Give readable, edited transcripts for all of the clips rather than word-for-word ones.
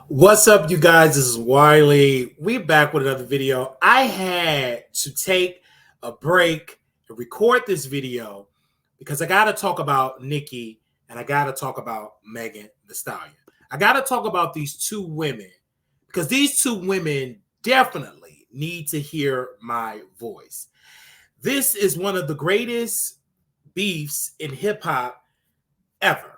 What's up, you guys? This is Wiley. We're back with another video. I had to take a break and record this video because I got to talk about Nicki and I got to talk about Megan Thee Stallion. I got to talk about these two women because these two women definitely need to hear my voice. This is one of the greatest beefs in hip hop ever.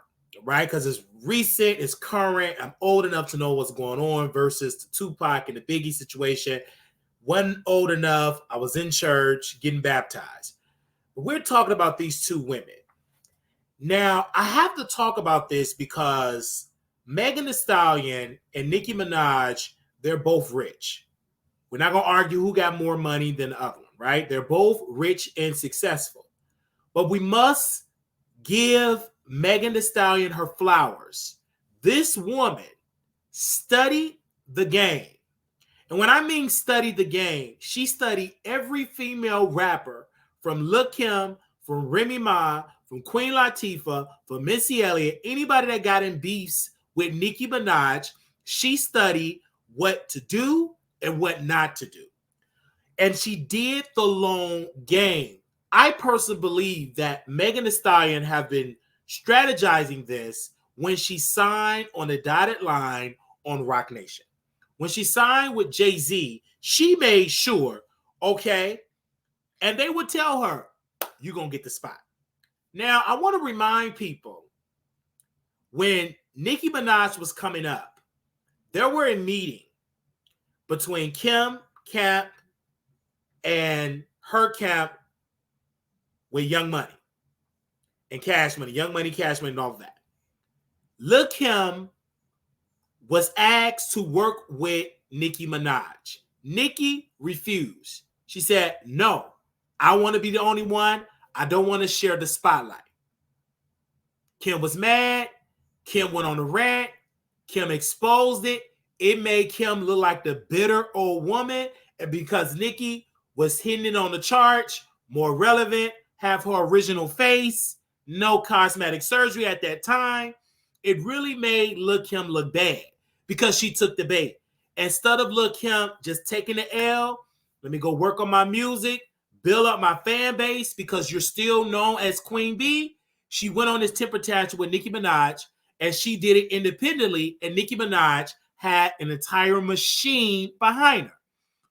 Right? Because it's recent, it's current. I'm old enough to know what's going on versus the Tupac and the Biggie situation. Wasn't old enough. I was in church getting baptized. But we're talking about these two women. Now, I have to talk about this because Megan Thee Stallion and Nicki Minaj, they're both rich. We're not going to argue who got more money than the other one, right? They're both rich and successful. But we must give Megan Thee Stallion her flowers. This woman studied the game. And when I mean studied the game, she studied every female rapper from Lil' Kim, from Remy Ma, from Queen Latifah, from Missy Elliott, anybody that got in beefs with Nicki Minaj, she studied what to do and what not to do. And she did the long game. I personally believe that Megan Thee Stallion have been strategizing this when she signed on the dotted line on Roc Nation. When she signed with Jay-Z, she made sure, okay, and they would tell her, you're going to get the spot. Now, I want to remind people, when Nicki Minaj was coming up, there were a meeting between Kim Camp and her camp with Young Money and Cash Money, Young Money, Cash Money, and all of that. Lil' Kim was asked to work with Nicki Minaj. Nicki refused. She said, no, I want to be the only one. I don't want to share the spotlight. Kim was mad. Kim went on a rant. Kim exposed it. It made Kim look like the bitter old woman. And because Nicki was hitting it on the charge, more relevant, have her original face, no cosmetic surgery at that time, it really made Lil' Kim look bad because she took the bait. Instead of Lil' Kim just taking the L, let me go work on my music, build up my fan base because you're still known as Queen Bee, she went on this temper tantrum with Nicki Minaj and she did it independently, and Nicki Minaj had an entire machine behind her.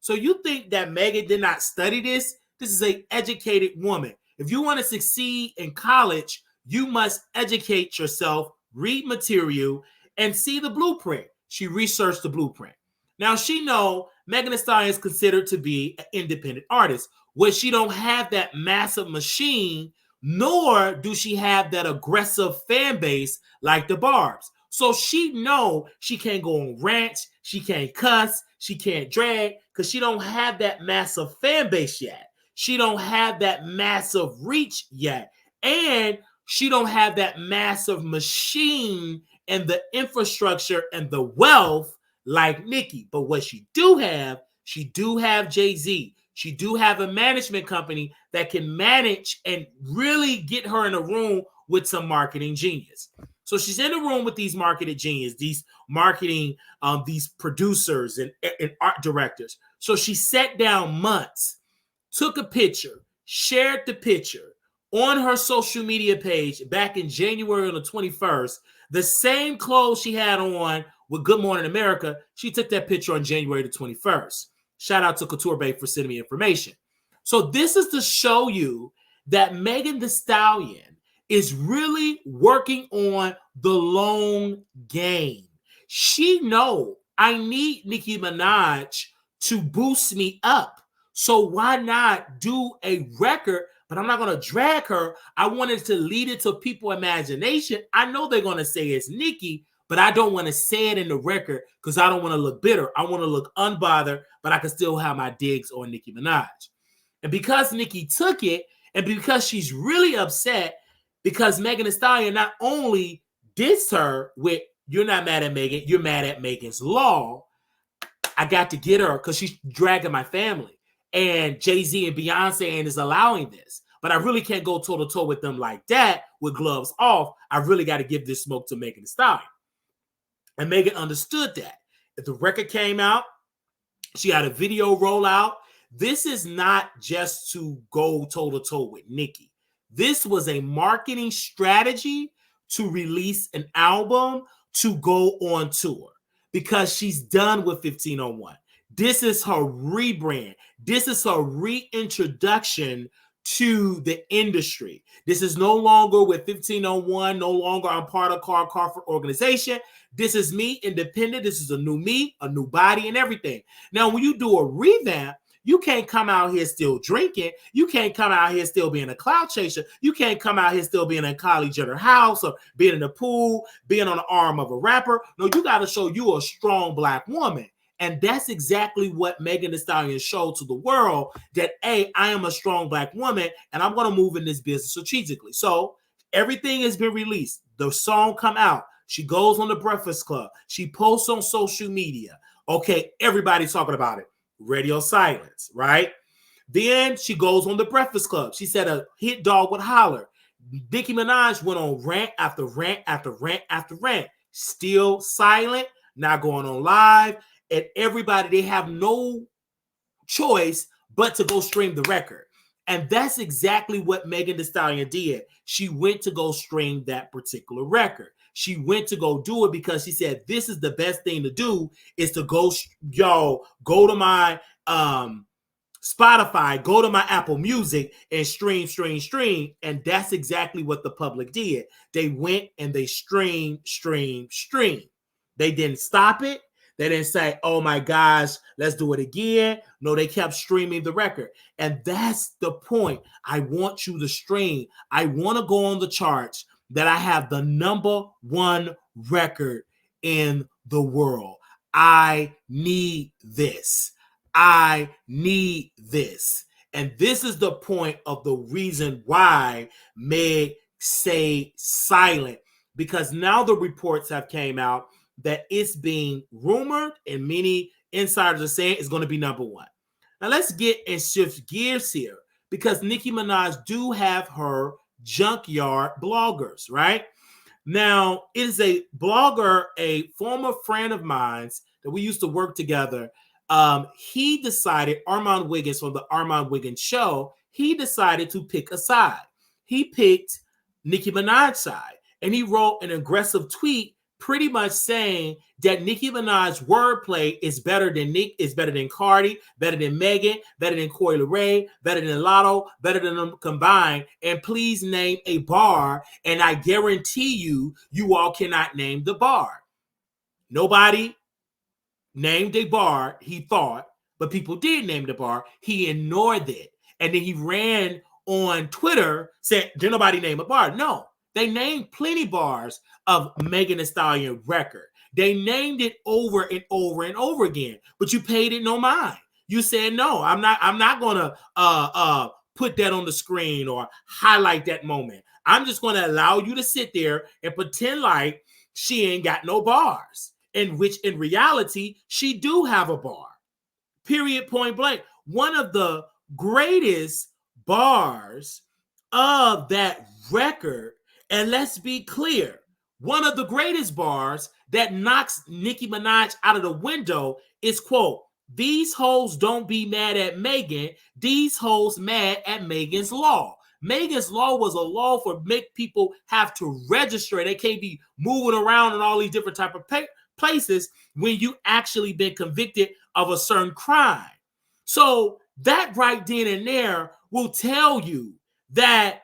So you think that Megan did not study this? This is an educated woman. If you want to succeed in college, you must educate yourself, read material, and see the blueprint. She researched the blueprint. Now, she know Megan Thee Stallion is considered to be an independent artist, where she don't have that massive machine, nor do she have that aggressive fan base like the Barbs. So she know she can't go on rants, she can't cuss, she can't drag, because she don't have that massive fan base yet. She don't have that massive reach yet. And she don't have that massive machine and the infrastructure and the wealth like Nicki. But what she do have Jay-Z. She do have a management company that can manage and really get her in a room with some marketing genius. So she's in a room with these marketing genius, these marketing, these producers and art directors. So she sat down months, took a picture, shared the picture on her social media page back in January on the 21st. The same clothes she had on with Good Morning America, she took that picture on January the 21st. Shout out to Couture Bay for sending me information. So this is to show you that Megan Thee Stallion is really working on the long game. She know I need Nicki Minaj to boost me up. So why not do a record? But I'm not going to drag her. I wanted to lead it to people's imagination. I know they're going to say it's Nicki, but I don't want to say it in the record because I don't want to look bitter. I want to look unbothered, but I can still have my digs on Nicki Minaj. And because Nicki took it, and because she's really upset, because Megan Thee Stallion not only dissed her with, you're not mad at Megan, you're mad at Megan's law, I got to get her because she's dragging my family. And Jay-Z and Beyonce is allowing this. But I really can't go toe-to-toe with them like that with gloves off. I really got to give this smoke to Megan Thee Stallion. And Megan understood that. The record came out. She had a video rollout. This is not just to go toe-to-toe with Nicki. This was a marketing strategy to release an album to go on tour because she's done with 1501. This is her rebrand. This is her reintroduction to the industry. This is no longer with 1501, no longer I'm part of Carl Crawford organization. This is me, independent. This is a new me, a new body, and everything. Now, when you do a revamp, you can't come out here still drinking. You can't come out here still being a cloud chaser. You can't come out here still being in Kylie Jenner house or being in the pool, being on the arm of a rapper. No, you got to show you a strong Black woman. And that's exactly what Megan Thee Stallion showed to the world, that, hey, I am a strong Black woman, and I'm going to move in this business strategically. So everything has been released. The song come out. She goes on the Breakfast Club. She posts on social media. Okay, everybody's talking about it. Radio silence, right? Then she goes on the Breakfast Club. She said a hit dog would holler. Nicki Minaj went on rant after rant after rant after rant. Still silent, not going on live. And everybody, they have no choice but to go stream the record. And that's exactly what Megan Thee Stallion did. She went to go stream that particular record. She went to go do it because she said, this is the best thing to do, is to go, go to my Spotify, go to my Apple Music and stream. And that's exactly what the public did. They went and they streamed. They didn't stop it. They didn't say, oh my gosh, let's do it again. No, they kept streaming the record. And that's the point. I want you to stream. I want to go on the charts that I have the #1 record in the world. I need this. I need this. And this is the point of the reason why Meg stayed silent, because now the reports have came out that it's being rumored and many insiders are saying it's going to be #1. Now let's get and shift gears here, because Nicki Minaj do have her junkyard bloggers, right? Now, it is a blogger, a former friend of mine that we used to work together. He decided, Armon Wiggins from the Armon Wiggins Show, he decided to pick a side. He picked Nicki Minaj's side, and he wrote an aggressive tweet pretty much saying that Nicki Minaj's wordplay is better than Cardi, better than Megan, better than Coi Leray, better than Lotto, better than them combined. And please name a bar, and I guarantee you all cannot name the bar. Nobody named a bar, he thought, but people did name the bar. He ignored it. And then he ran on Twitter, said, did nobody name a bar? No. They named plenty bars of Megan Thee Stallion record. They named it over and over and over again, but you paid it no mind. You said, no, I'm not gonna put that on the screen or highlight that moment. I'm just gonna allow you to sit there and pretend like she ain't got no bars, in which in reality, she do have a bar. Period, point blank. One of the greatest bars of that record. And let's be clear, one of the greatest bars that knocks Nicki Minaj out of the window is, quote, these hoes don't be mad at Megan. These hoes mad at Megan's Law. Megan's Law was a law for make people have to register. They can't be moving around in all these different type of places when you actually been convicted of a certain crime. So that right then and there will tell you that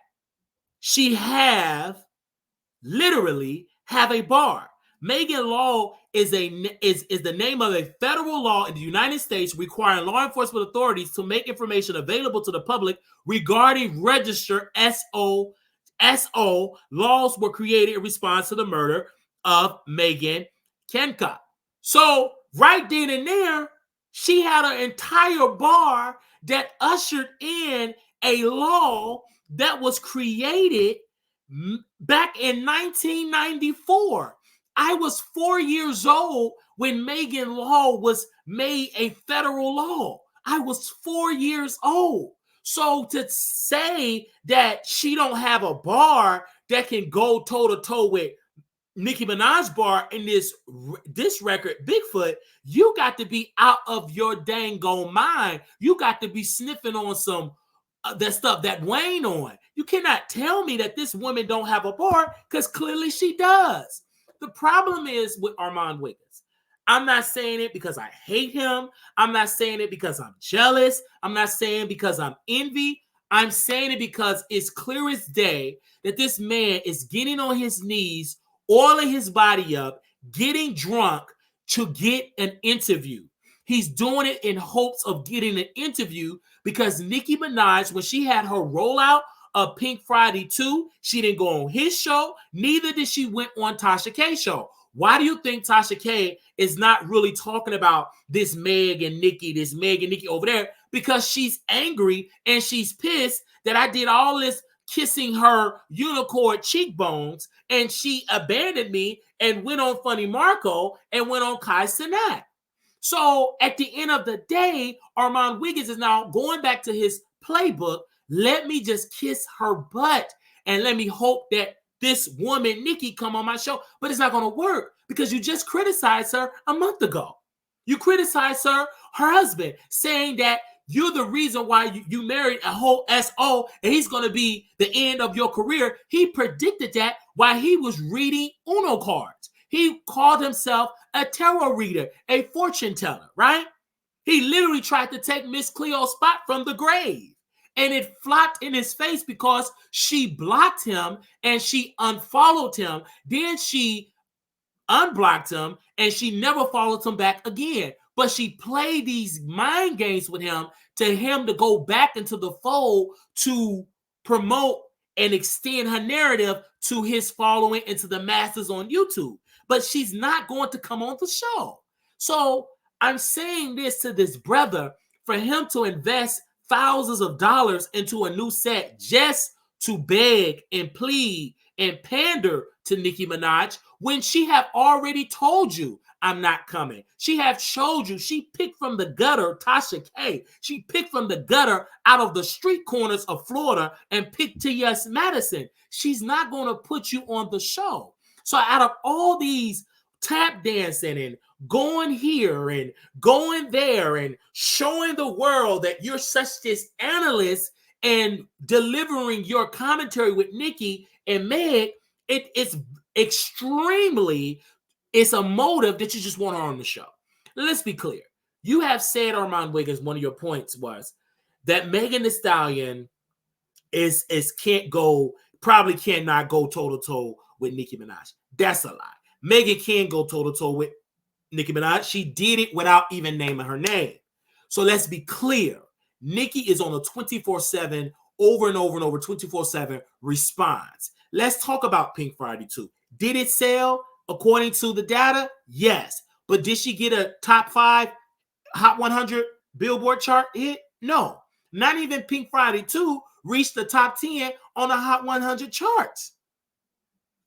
she literally have a bar. Megan Law is the name of a federal law in the United States requiring law enforcement authorities to make information available to the public regarding registered SO. Laws were created in response to the murder of Megan Kenka. So right then and there, she had an entire bar that ushered in a law that was created back in 1994. I was 4 years old when Megan Law was made a federal law. I was 4 years old. So to say that she don't have a bar that can go toe-to-toe with Nicki Minaj bar in this record, Bigfoot, you got to be out of your dang gone mind. You got to be sniffing on some that stuff that Wayne on. You cannot tell me that this woman don't have a bar, because clearly she does. The problem is with Armon Wiggins. I'm not saying it because I hate him. I'm not saying it because I'm jealous. I'm not saying because I'm envy. I'm saying it because it's clear as day that this man is getting on his knees, oiling his body up, getting drunk to get an interview. He's doing it in hopes of getting an interview because Nicki Minaj, when she had her rollout of Pink Friday 2, she didn't go on his show. Neither did she went on Tasha K's show. Why do you think Tasha K is not really talking about this Meg and Nicki over there? Because she's angry and she's pissed that I did all this kissing her unicorn cheekbones and she abandoned me and went on Funny Marco and went on Kai Cenat. So at the end of the day, Armon Wiggins is now going back to his playbook. Let me just kiss her butt and let me hope that this woman, Nicki, come on my show. But it's not going to work because you just criticized her a month ago. You criticized her husband, saying that you're the reason why you married a whole SO and he's going to be the end of your career. He predicted that while he was reading Uno cards. He called himself a tarot reader, a fortune teller, right? He literally tried to take Miss Cleo's spot from the grave. And it flopped in his face because she blocked him and she unfollowed him. Then she unblocked him and she never followed him back again. But she played these mind games with him to go back into the fold to promote and extend her narrative to his following and to the masses on YouTube. But she's not going to come on the show. So I'm saying this to this brother for him to invest thousands of dollars into a new set just to beg and plead and pander to Nicki Minaj when she have already told you, I'm not coming. She have showed you, she picked from the gutter, Tasha K. She picked from the gutter out of the street corners of Florida and picked T.S. Madison. She's not going to put you on the show. So out of all these tap dancing and going here and going there and showing the world that you're such this analyst and delivering your commentary with Nicki and Meg, it's extremely, it's a motive that you just want her on the show. Let's be clear. You have said, Armon Wiggins, one of your points was that Megan Thee Stallion probably cannot go toe-to-toe with Nicki Minaj. That's a lie. Megan can go toe-to-toe with Nicki Minaj. She did it without even naming her name. So let's be clear. Nicki is on a 24/7, over and over and over, 24/7 response. Let's talk about Pink Friday 2. Did it sell according to the data? Yes. But did she get a top 5 Hot 100 Billboard chart hit? No. Not even Pink Friday 2 reached the top 10 on the Hot 100 charts.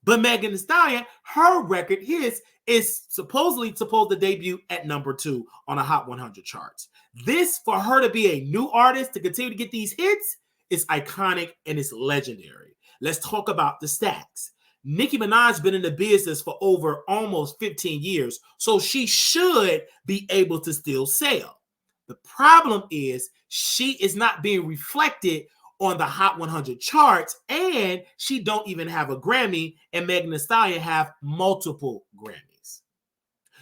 But Megan Thee Stallion, her record, is supposed to debut at number 2 on the Hot 100 charts. This, for her to be a new artist, to continue to get these hits, is iconic and it's legendary. Let's talk about the stats. Nicki Minaj been in the business for over almost 15 years, so she should be able to still sell. The problem is she is not being reflected on the Hot 100 charts, and she don't even have a Grammy, and Megan Thee Stallion have multiple Grammys.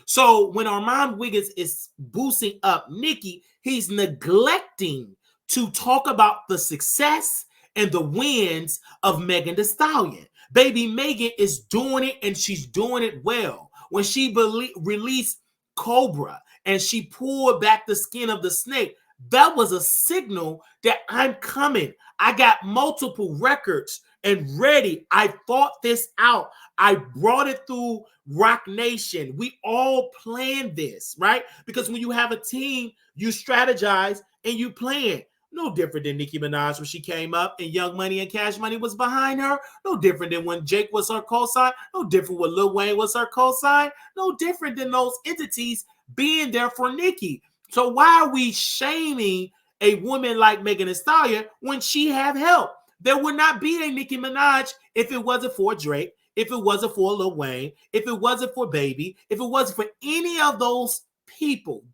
So when Armon Wiggins is boosting up Nicki, he's neglecting to talk about the success and the wins of Megan Thee Stallion. Baby Megan is doing it, and she's doing it well. When she released Cobra and she pulled back the skin of the snake, that was a signal that I'm coming. I got multiple records and ready. I thought this out. I brought it through Rock Nation. We all planned this, right? Because when you have a team, you strategize and you plan. No different than Nicki Minaj when she came up and Young Money and Cash Money was behind her. No different than when Jake was her co-sign. No different when Lil Wayne was her co-sign. No different than those entities being there for Nicki. So why are we shaming a woman like Megan Thee Stallion when she have help? There would not be a Nicki Minaj if it wasn't for Drake. if it wasn't for Lil Wayne, if it wasn't for Baby, if it wasn't for any of those people,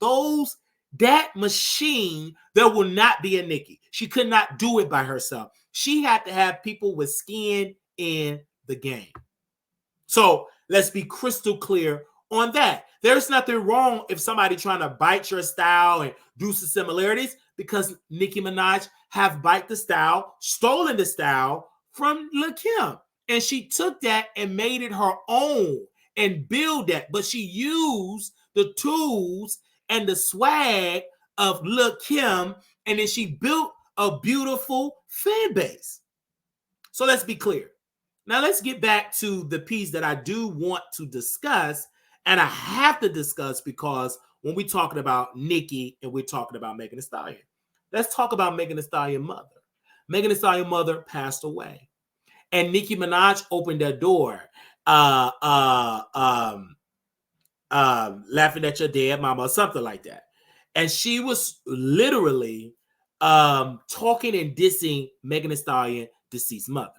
that machine, there will not be a Nicki. She could not do it by herself. She had to have people with skin in the game. So let's be crystal clear on that. There's nothing wrong if somebody trying to bite your style and do some similarities, because Nicki Minaj have bite the style, stolen the style from Lil Kim. And she took that and made it her own and build that. But she used the tools and the swag of Lil Kim, and then she built a beautiful fan base. So let's be clear. Now let's get back to the piece that I do want to discuss, and I have to discuss because when we're talking about Nicki and we're talking about Megan Thee Stallion, let's talk about Megan Thee Stallion's mother. Megan Thee Stallion's mother passed away, and Nicki Minaj opened that door, laughing at your dead mama or something like that. And she was literally talking and dissing Megan Thee Stallion, deceased mother.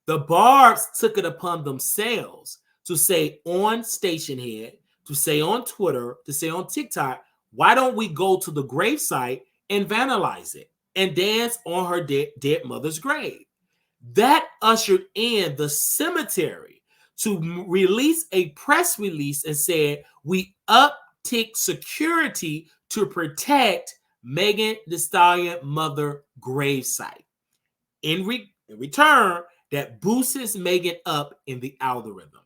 The Barbs took it upon themselves to say on Station Head, to say on Twitter, to say on TikTok, why don't we go to the gravesite and vandalize it and dance on her dead mother's grave? That ushered in the cemetery to release a press release and said, we uptick security to protect Megan Thee Stallion mother gravesite. In return, that boosts Megan up in the algorithm.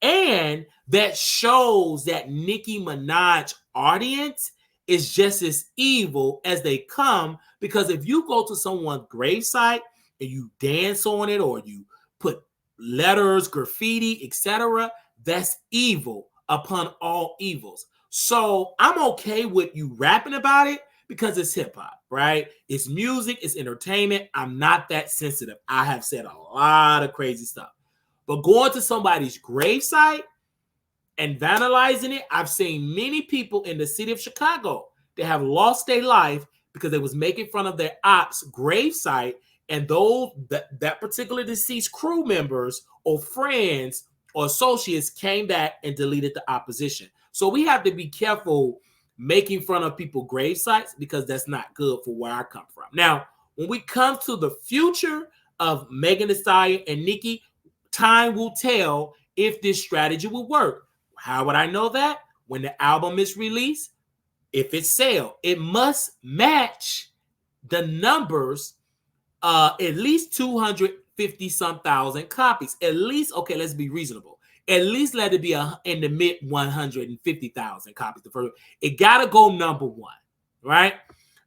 And that shows that Nicki Minaj audience is just as evil as they come, because if you go to someone's gravesite and you dance on it or you put letters, graffiti, etc., that's evil upon all evils. So I'm okay with you rapping about it because it's hip hop, right? It's music, it's entertainment. I'm not that sensitive. I have said a lot of crazy stuff. But going to somebody's gravesite and vandalizing it, I've seen many people in the city of Chicago that have lost their life because they was making fun of their ops gravesite, and those that particular deceased crew members or friends or associates came back and deleted the opposition. So we have to be careful making fun of people's grave sites, because that's not good for where I come from. Now, when we come to the future of Megan Thee Stallion and Nicki, time will tell if this strategy will work. How would I know that? When the album is released, if it sells, it must match the numbers, at least 250 some thousand copies. At least, okay, let's be reasonable. At least let it be in the mid 150,000 copies. It got to go number one, right?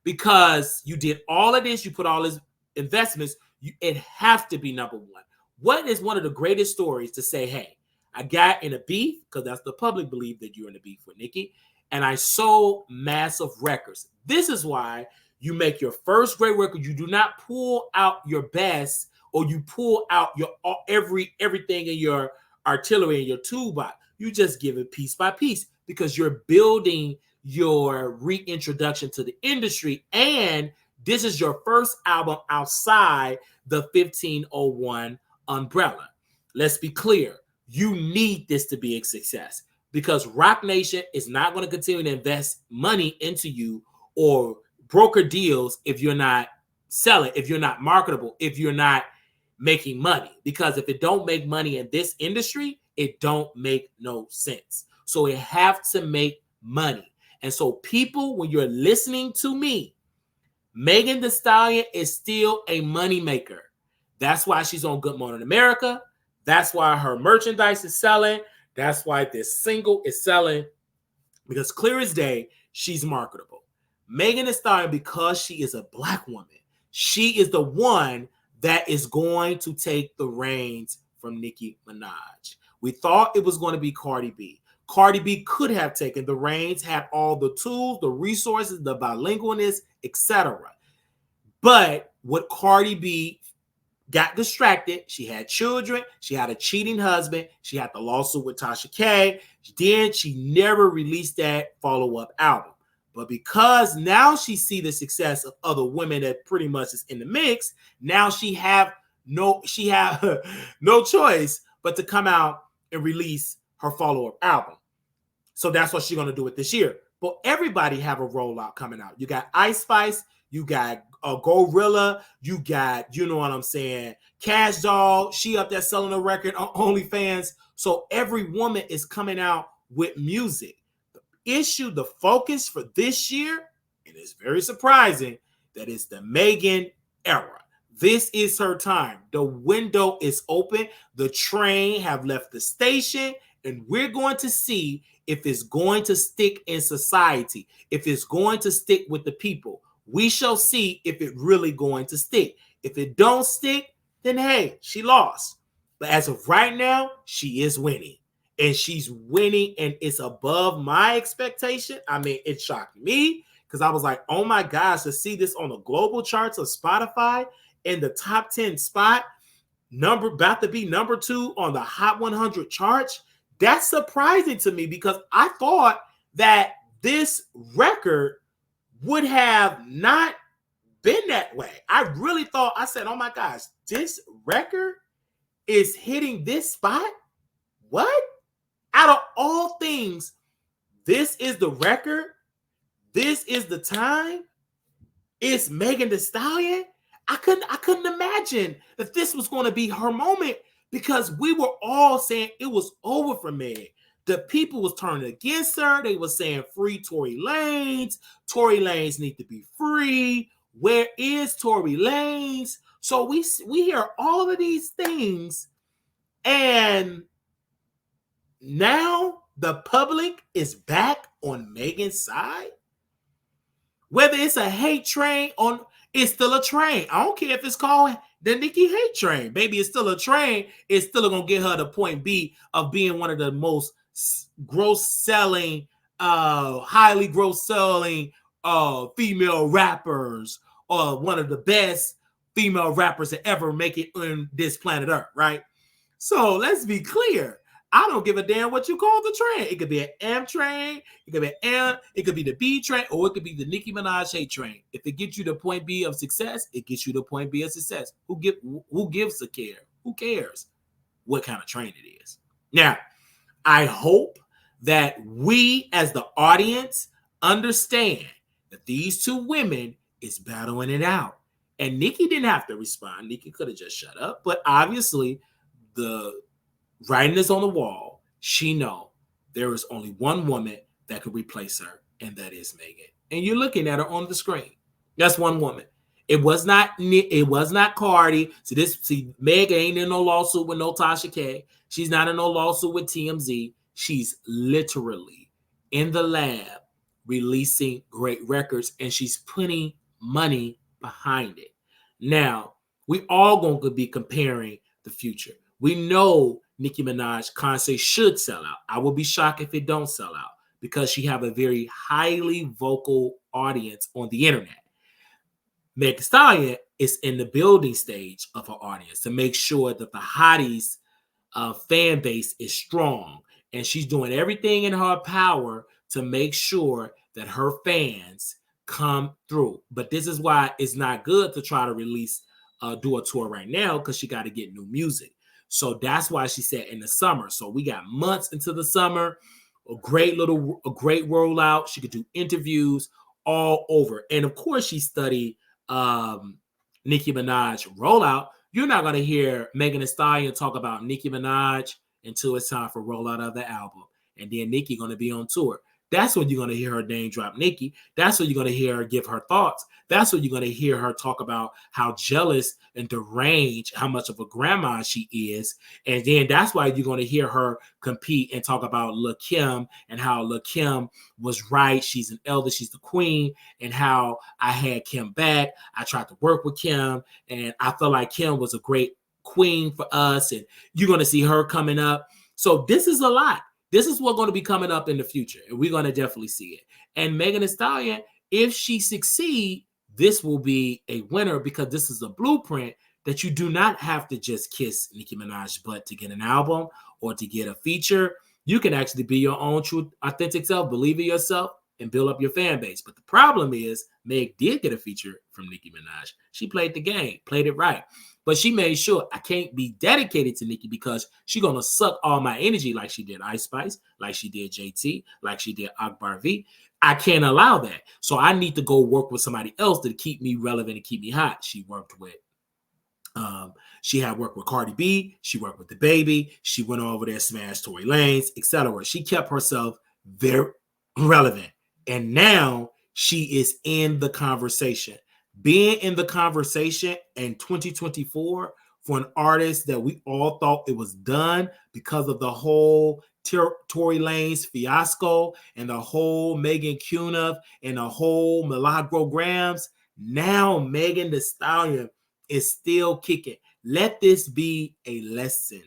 Because you did all of this, you put all these investments, it has to be number one. What is one of the greatest stories to say, hey, I got in a beef, because that's the public belief that you're in a beef with Nicki, and I sold massive records. This is why you make your first great record. You do not pull out your best, or you pull out your everything in your artillery in your toolbox. You just give it piece by piece, because you're building your reintroduction to the industry, and this is your first album outside the 1501 umbrella. Let's be clear. You need this to be a success, because Roc Nation is not going to continue to invest money into you or broker deals if you're not selling, if you're not marketable, if you're not making money. Because if it don't make money in this industry, it don't make no sense. So it have to make money. And so people, when you're listening to me, Megan Thee Stallion is still a money maker. That's why she's on Good Morning America. That's why her merchandise is selling. That's why this single is selling, because clear as day, she's marketable. Megan Thee Stallion, because she is a Black woman, she is the one that is going to take the reins from Nicki Minaj. We thought it was going to be Cardi B. Cardi B could have taken the reins, had all the tools, the resources, the bilingualness, etc. But what Cardi B got distracted. She had children. She had a cheating husband. She had the lawsuit with Tasha K. Then she never released that follow-up album. But because now she see the success of other women that pretty much is in the mix, now she have no choice but to come out and release her follow-up album. So that's what she's going to do it this year. But everybody have a rollout coming out. You got Ice Spice, you got Gorilla, you got, you know what I'm saying, Cash Doll. She up there selling a record on OnlyFans. So every woman is coming out with music. The focus for this year, and it's very surprising that it's the Megan era. This is her time. The window is open. The train have left the station, and we're going to see if it's going to stick in society, if it's going to stick with the people. We shall see if it really going to stick. If it don't stick, then hey, she lost. But as of right now, she is winning. And she's winning, and it's above my expectation. I mean, it shocked me because I was like, oh my gosh, to see this on the global charts of Spotify in the top 10 spot, about to be number 2 on the Hot 100 charts. That's surprising to me because I thought that this record would have not been that way. I really thought, I said, oh my gosh, this record is hitting this spot? What? Out of all things, this is the record. This is the time. It's Megan Thee Stallion. I couldn't imagine that this was going to be her moment because we were all saying it was over for Meg. The people was turning against her. They were saying free Tory Lanez. Tory Lanez need to be free. Where is Tory Lanez? So we hear all of these things, and now the public is back on Megan's side. Whether it's a hate train it's still a train. I don't care if it's called the Nicki hate train. Baby, it's still a train. It's still going to get her to point B of being one of the most highly gross-selling female rappers, or one of the best female rappers to ever make it on this planet Earth, right? So let's be clear. I don't give a damn what you call the train. It could be an M train, it could be an M, it could be the B train, or it could be the Nicki Minaj hate train. If it gets you to point B of success, it gets you to point B of success. Who gives a care? Who cares what kind of train it is? Now, I hope that we as the audience understand that these two women is battling it out. And Nicki didn't have to respond. Nicki could have just shut up. But obviously, the writing is on the wall. She know there is only one woman that could replace her, and that is Megan. And you're looking at her on the screen. That's one woman. It was not Cardi. See, Megan ain't in no lawsuit with no Tasha K. She's not in no lawsuit with TMZ. She's literally in the lab releasing great records, and she's putting money behind it. Now, we all going to be comparing the future. We know Nicki Minaj concert should sell out. I will be shocked if it don't sell out because she have a very highly vocal audience on the internet. Meg Thee Stallion is in the building stage of her audience to make sure that the hotties fan base is strong, and she's doing everything in her power to make sure that her fans come through. But this is why it's not good to try to do a tour right now, because she got to get new music. So that's why she said in the summer. So we got months into the summer, a great rollout. She could do interviews all over. And of course, she studied Nicki Minaj rollout. You're not going to hear Megan Thee Stallion talk about Nicki Minaj until it's time for rollout of the album. And then Nicki going to be on tour. That's when you're going to hear her name drop Nicki. That's when you're going to hear her give her thoughts. That's when you're going to hear her talk about how jealous and deranged, how much of a grandma she is. And then that's why you're going to hear her compete and talk about Lil' Kim and how Lil' Kim was right. She's an elder. She's the queen. And how I had Kim back. I tried to work with Kim. And I felt like Kim was a great queen for us. And you're going to see her coming up. So this is a lot. This is what's going to be coming up in the future, and we're going to definitely see it. And Megan Thee Stallion, if she succeeds, this will be a winner, because this is a blueprint that you do not have to just kiss Nicki Minaj's butt to get an album or to get a feature. You can actually be your own true, authentic self, believe in yourself, and build up your fan base. But the problem is, Meg did get a feature from Nicki Minaj. She played the game, played it right. But she made sure I can't be dedicated to Nicki because she's gonna suck all my energy like she did Ice Spice, like she did JT, like she did Akbar V. I can't allow that. So I need to go work with somebody else to keep me relevant and keep me hot. She worked with she had worked with Cardi B. She worked with the baby. She went over there, smashed Tory Lanez, etc. She kept herself very relevant. And now she is in the conversation. Being in the conversation in 2024 for an artist that we all thought it was done because of the whole Tory Lanez fiasco and the whole Megan Cuniff and the whole Milagro Grams. Now Megan Thee Stallion is still kicking. Let this be a lesson.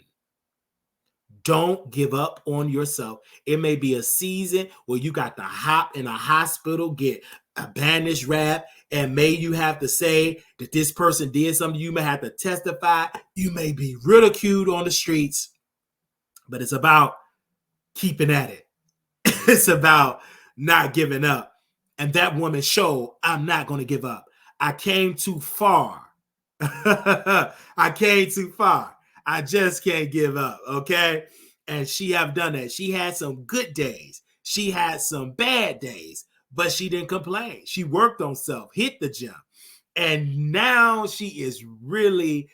Don't give up on yourself. It may be a season where you got to hop in a hospital, get a bandage wrap, and may you have to say that this person did something. You may have to testify. You may be ridiculed on the streets, but it's about keeping at it. It's about not giving up. And that woman showed, I'm not going to give up. I came too far. I came too far. I just can't give up, okay? And she have done that. She had some good days. She had some bad days, but she didn't complain. She worked on self, hit the gym. And now she is really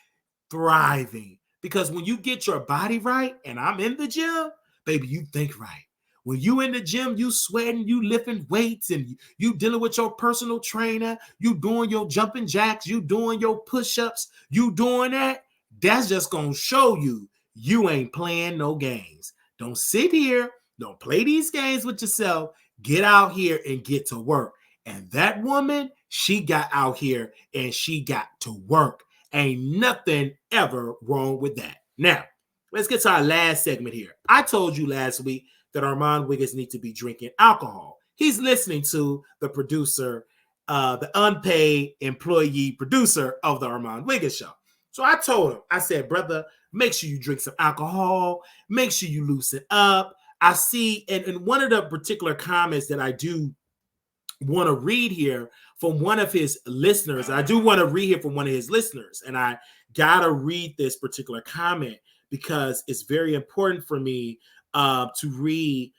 thriving because when you get your body right, and I'm in the gym, baby, you think right. When you in the gym, you sweating, you lifting weights, and you dealing with your personal trainer, you doing your jumping jacks, you doing your push-ups, you doing that, that's just going to show you ain't playing no games. Don't sit here. Don't play these games with yourself. Get out here and get to work. And that woman, she got out here and she got to work. Ain't nothing ever wrong with that. Now, let's get to our last segment here. I told you last week that Armon Wiggins needs to be drinking alcohol. He's listening to the producer, the unpaid employee producer of the Armon Wiggins Show. So I told him, I said, brother, make sure you drink some alcohol. Make sure you loosen up. I see, and one of the particular comments that I do want to read here from one of his listeners. I do want to read here from one of his listeners, and I got to read this particular comment because it's very important for me to read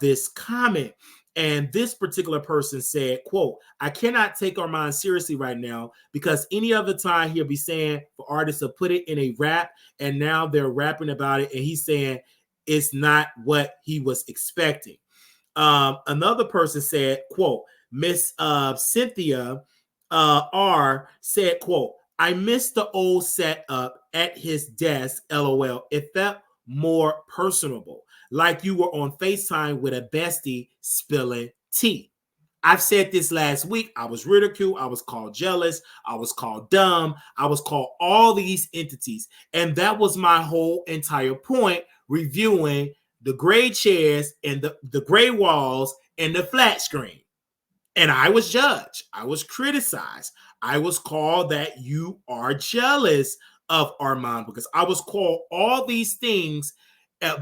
this comment. And this particular person said, quote, I cannot take Armon seriously right now because any other time he'll be saying for artists to put it in a rap, and now they're rapping about it, and he's saying it's not what he was expecting. Another person said, quote, Miss Cynthia R said, quote, I missed the old setup at his desk, LOL. It felt more personable, like you were on FaceTime with a bestie spilling tea. I've said this last week. I was ridiculed. I was called jealous. I was called dumb. I was called all these entities. And that was my whole entire point, reviewing the gray chairs and the gray walls and the flat screen. And I was judged. I was criticized. I was called that you are jealous of Armon because I was called all these things,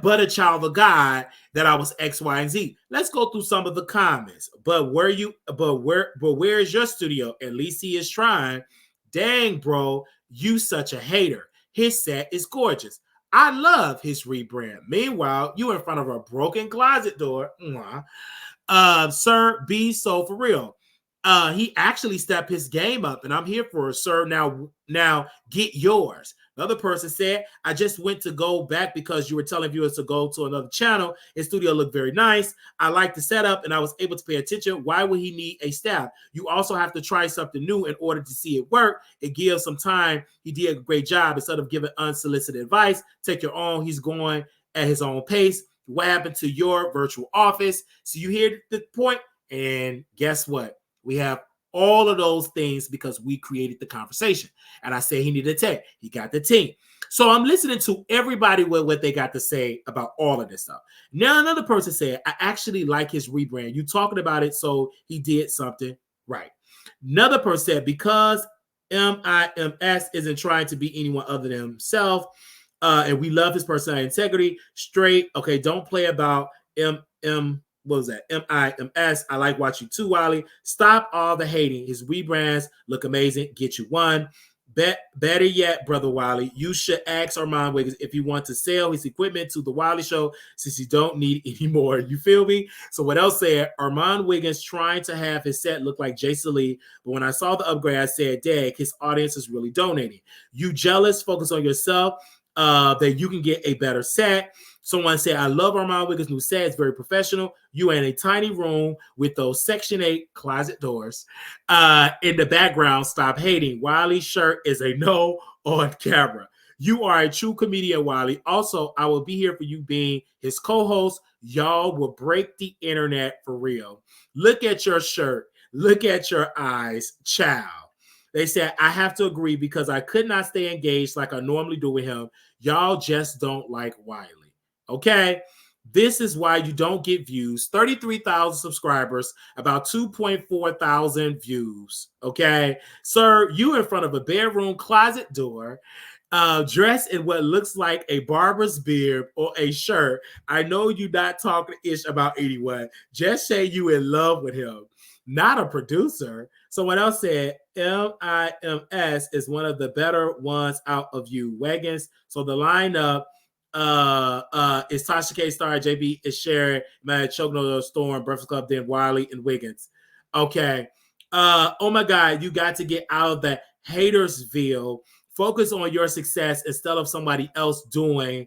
but a child of God, that I was X, Y, and Z. Let's go through some of the comments. But where is your studio? At least he is trying. Dang, bro, you such a hater. His set is gorgeous. I love his rebrand. Meanwhile, you in front of a broken closet door. Sir, be so for real. He actually stepped his game up, and I'm here for it, sir. Now get yours. The other person said, I just went to go back because you were telling viewers to go to another channel. His studio looked very nice. I like the setup, and I was able to pay attention. Why would he need a staff? You also have to try something new in order to see it work. It gives some time. He did a great job. Instead of giving unsolicited advice, take your own. He's going at his own pace. What happened to your virtual office? So you hear the point, and guess what? We have all of those things because we created the conversation. And I say he needed a tech. He got the team. So I'm listening to everybody with what they got to say about all of this stuff. Now another person said, I actually like his rebrand. You talking about it, so he did something right. Another person said, because MIMS isn't trying to be anyone other than himself, and we love his personality integrity. Straight, okay, don't play about what was that? MIMS. I like watching too, Wiley. Stop all the hating. His rebrands look amazing. Get you one. Better yet, Brother Wiley, you should ask Armon Wiggins if he wants to sell his equipment to the Wiley Show since he don't need any more. You feel me? So what else said? Armon Wiggins trying to have his set look like Jason Lee, but when I saw the upgrade, I said, dang, his audience is really donating. You jealous? Focus on yourself. That you can get a better set. Someone said, I love Armon Wiggins' new set. It's very professional. You in a tiny room with those Section 8 closet doors. In the background, stop hating. Wiley's shirt is a no on camera. You are a true comedian, Wiley. Also, I will be here for you being his co-host. Y'all will break the internet for real. Look at your shirt. Look at your eyes. Child. They said, I have to agree because I could not stay engaged like I normally do with him. Y'all just don't like Wiley. Okay? This is why you don't get views. 33,000 subscribers, about 2.4 thousand views. Okay? Sir, you in front of a bedroom closet door, dressed in what looks like a barber's beard or a shirt. I know you're not talking ish about anyone. Just say you in love with him. Not a producer. Someone else said, MIMS is one of the better ones out of you, Wiggins. So the lineup is Tasha K, Star, JB is Sharon, Mad Choke Storm, Breakfast Club, then Wiley and Wiggins. Okay. Oh my God, you got to get out of the hatersville. Focus on your success instead of somebody else doing.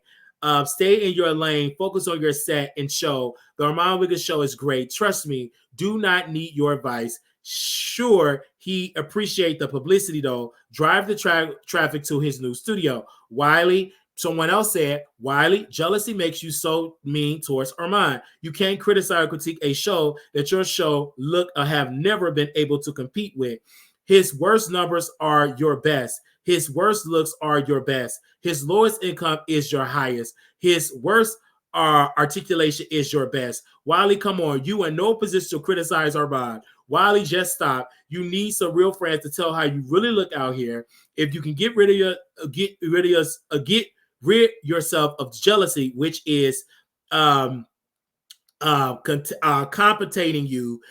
Stay in your lane. Focus on your set and show. The Armon Wiggins show is great. Trust me. Do not need your advice. Sure, he appreciate the publicity though. Drive the traffic to his new studio. Wiley. Someone else said, Wiley, jealousy makes you so mean towards Armon. You can't criticize or critique a show that your show have never been able to compete with. His worst numbers are your best. His worst looks are your best. His lowest income is your highest. His worst articulation is your best. Wiley, come on. You in no position to criticize Armon. Wiley, just stop. You need some real friends to tell how you really look out here. If you can get rid yourself of jealousy, which is compensating you,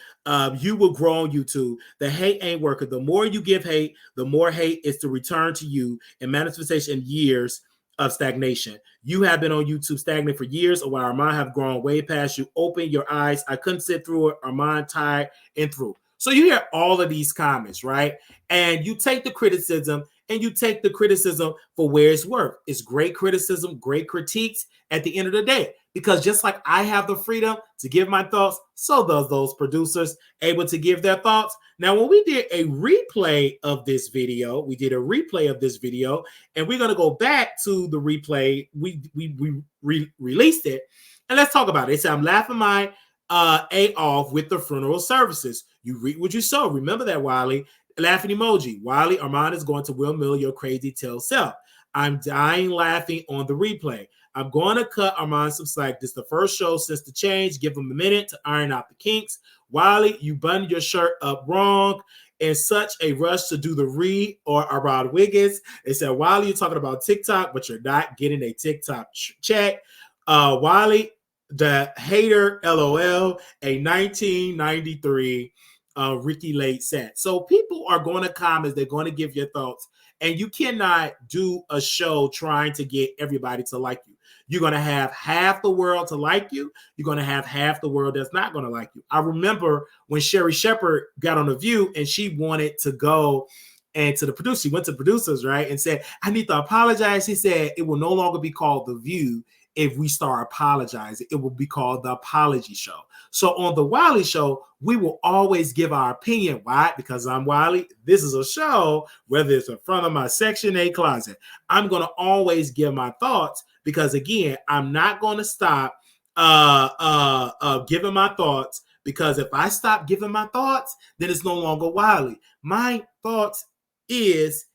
you will grow on YouTube. The hate ain't working. The more you give hate, the more hate is to return to you in manifestation years of stagnation. You have been on YouTube stagnant for years, or while Armon have grown way past you. Open your eyes. I couldn't sit through it. Armon tired and through. So you hear all of these comments, right? And you take the criticism and you take the criticism for where it's worth. It's great criticism, great critiques at the end of the day. Because just like I have the freedom to give my thoughts, so does those producers able to give their thoughts. Now, when we did a replay of this video, and we're going to go back to the replay. We released it, and let's talk about it. It said, I'm laughing my A off with the funeral services. You read what you saw. Remember that, Wiley. Laughing emoji. Wiley, Armon is going to windmill your crazy tail self. I'm dying laughing on the replay. I'm going to cut Armon some slack. This is the first show since the change. Give him a minute to iron out the kinks. Wiley, you buttoned your shirt up wrong in such a rush to do the or Armon Wiggins. They said, Wiley, you're talking about TikTok, but you're not getting a TikTok check. Wiley, the hater, LOL, a 1993 Ricky Lake set. So people are going to comment. They're going to give your thoughts. And you cannot do a show trying to get everybody to like you. You're going to have half the world to like you. You're going to have half the world that's not going to like you. I remember when Sherry Shepherd got on The View and she wanted to go and to the producer. She went to producers, right, and said, I need to apologize. She said, it will no longer be called The View if we start apologizing. It will be called The Apology Show. So on The Wiley Show, we will always give our opinion. Why? Because I'm Wiley. This is a show, whether it's in front of my Section 8 closet. I'm going to always give my thoughts because, again, I'm not going to stop giving my thoughts, because if I stop giving my thoughts, then it's no longer Wiley. My thoughts is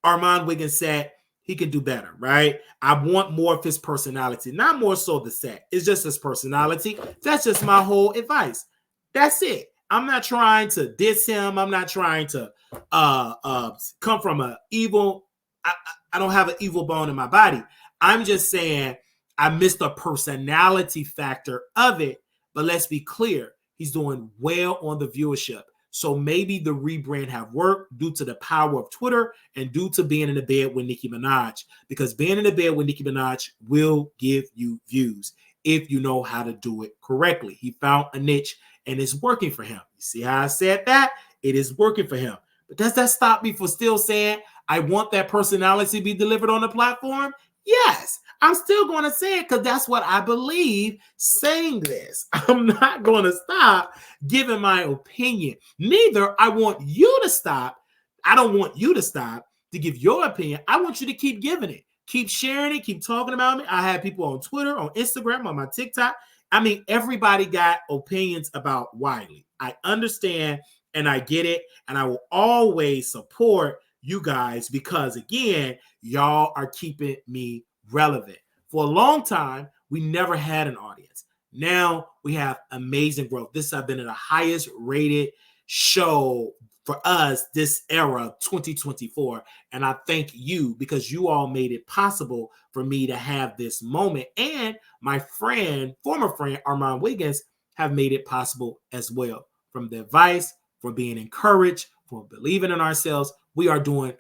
Armon Wiggins said he can do better, right? I want more of his personality, not more so the set. It's just his personality. That's just my whole advice. That's it. I'm not trying to diss him. I'm not trying to come from an evil. I don't have an evil bone in my body. I'm just saying I missed the personality factor of it. But let's be clear. He's doing well on the viewership. So maybe the rebrand have worked due to the power of Twitter and due to being in the bed with Nicki Minaj, because being in the bed with Nicki Minaj will give you views if you know how to do it correctly. He found a niche and it's working for him. You see how I said that? It is working for him. But does that stop me from still saying I want that personality to be delivered on the platform? Yes, I'm still going to say it because that's what I believe saying this. I'm not going to stop giving my opinion. Neither I want you to stop. I don't want you to stop to give your opinion. I want you to keep giving it. Keep sharing it. Keep talking about me. I have people on Twitter, on Instagram, on my TikTok. I mean, everybody got opinions about Wiley. I understand and I get it. And I will always support you guys because, again, y'all are keeping me relevant. For a long time, we never had an audience. Now we have amazing growth. This has been the highest rated show for us this era, 2024. And I thank you because you all made it possible for me to have this moment. And my friend, former friend, Armon Wiggins, have made it possible as well. From the advice, from being encouraged, from believing in ourselves, we are doing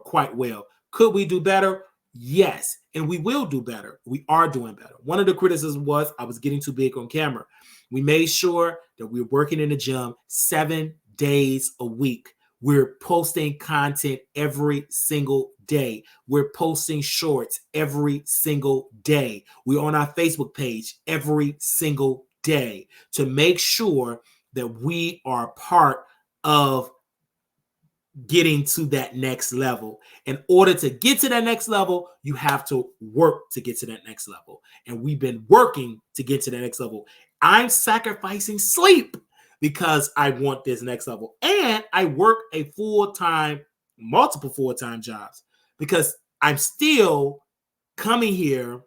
quite well. Could we do better? Yes, and we will do better. We are doing better. One of the criticisms was I was getting too big on camera. We made sure that we're working in the gym 7 days a week. We're posting content every single day. We're posting shorts every single day. We're on our Facebook page every single day to make sure that we are part of getting to that next level. In order to get to that next level, you have to work to get to that next level. And we've been working to get to the next level. I'm sacrificing sleep because I want this next level. And I work a full-time, multiple full-time jobs because I'm still coming here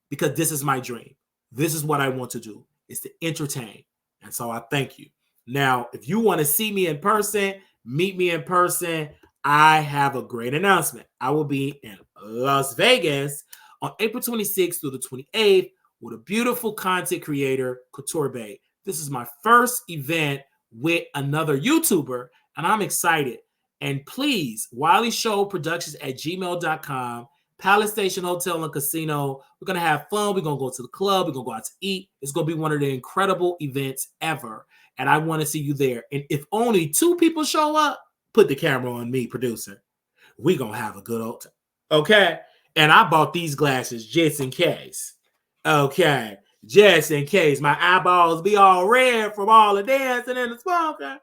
because this is my dream. This is what I want to do, is to entertain. And so I thank you. Now, if you want to see me in person, meet me in person, I have a great announcement. I will be in Las Vegas on April 26th through the 28th with a beautiful content creator, Couture Bay. This is my first event with another YouTuber, and I'm excited. And please, Wiley Show Productions at gmail.com, Palace Station Hotel and Casino. We're going to have fun. We're going to go to the club. We're going to go out to eat. It's going to be one of the incredible events ever. And I want to see you there. And if only 2 people show up, put the camera on me, producer. We're going to have a good old time. Okay? And I bought these glasses just in case. Okay? Just in case my eyeballs be all red from all the dancing and the smoking.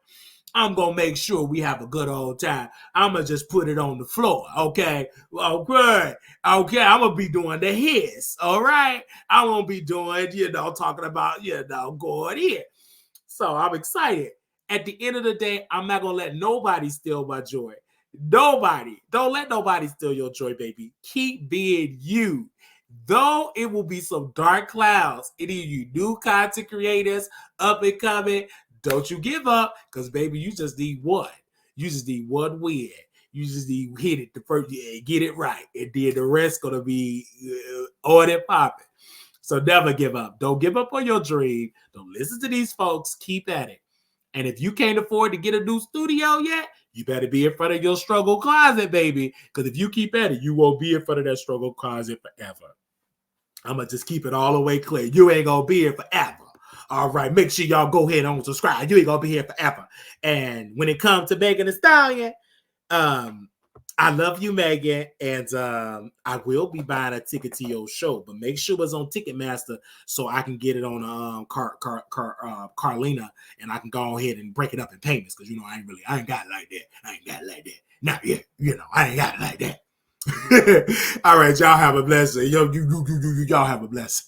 I'm going to make sure we have a good old time. I'm going to just put it on the floor, okay? Okay. Okay, I'm going to be doing the hiss, all right? I'm going to be doing, talking about, going in. So I'm excited. At the end of the day, I'm not going to let nobody steal my joy. Nobody. Don't let nobody steal your joy, baby. Keep being you. Though it will be some dark clouds, any of you new content creators, up and coming, don't you give up, because, baby, you just need one. You just need one win. You just need to hit it the first, get it right, and then the rest going to be on and popping. So never give up. Don't give up on your dream. Don't listen to these folks. Keep at it. And if you can't afford to get a new studio yet, you better be in front of your struggle closet, baby, because if you keep at it, you won't be in front of that struggle closet forever. I'm going to just keep it all the way clear. You ain't going to be here forever. All right, make sure y'all go ahead and subscribe. You ain't gonna be here forever. And when it comes to Megan Thee Stallion, I love you, Megan, and I will be buying a ticket to your show, but make sure it's on Ticketmaster so I can get it on Carlina, and I can go ahead and break it up in payments because I ain't got it like that. I ain't got it like that. Not yet. I ain't got it like that. All right, y'all have a blessing. Y'all have a blessing.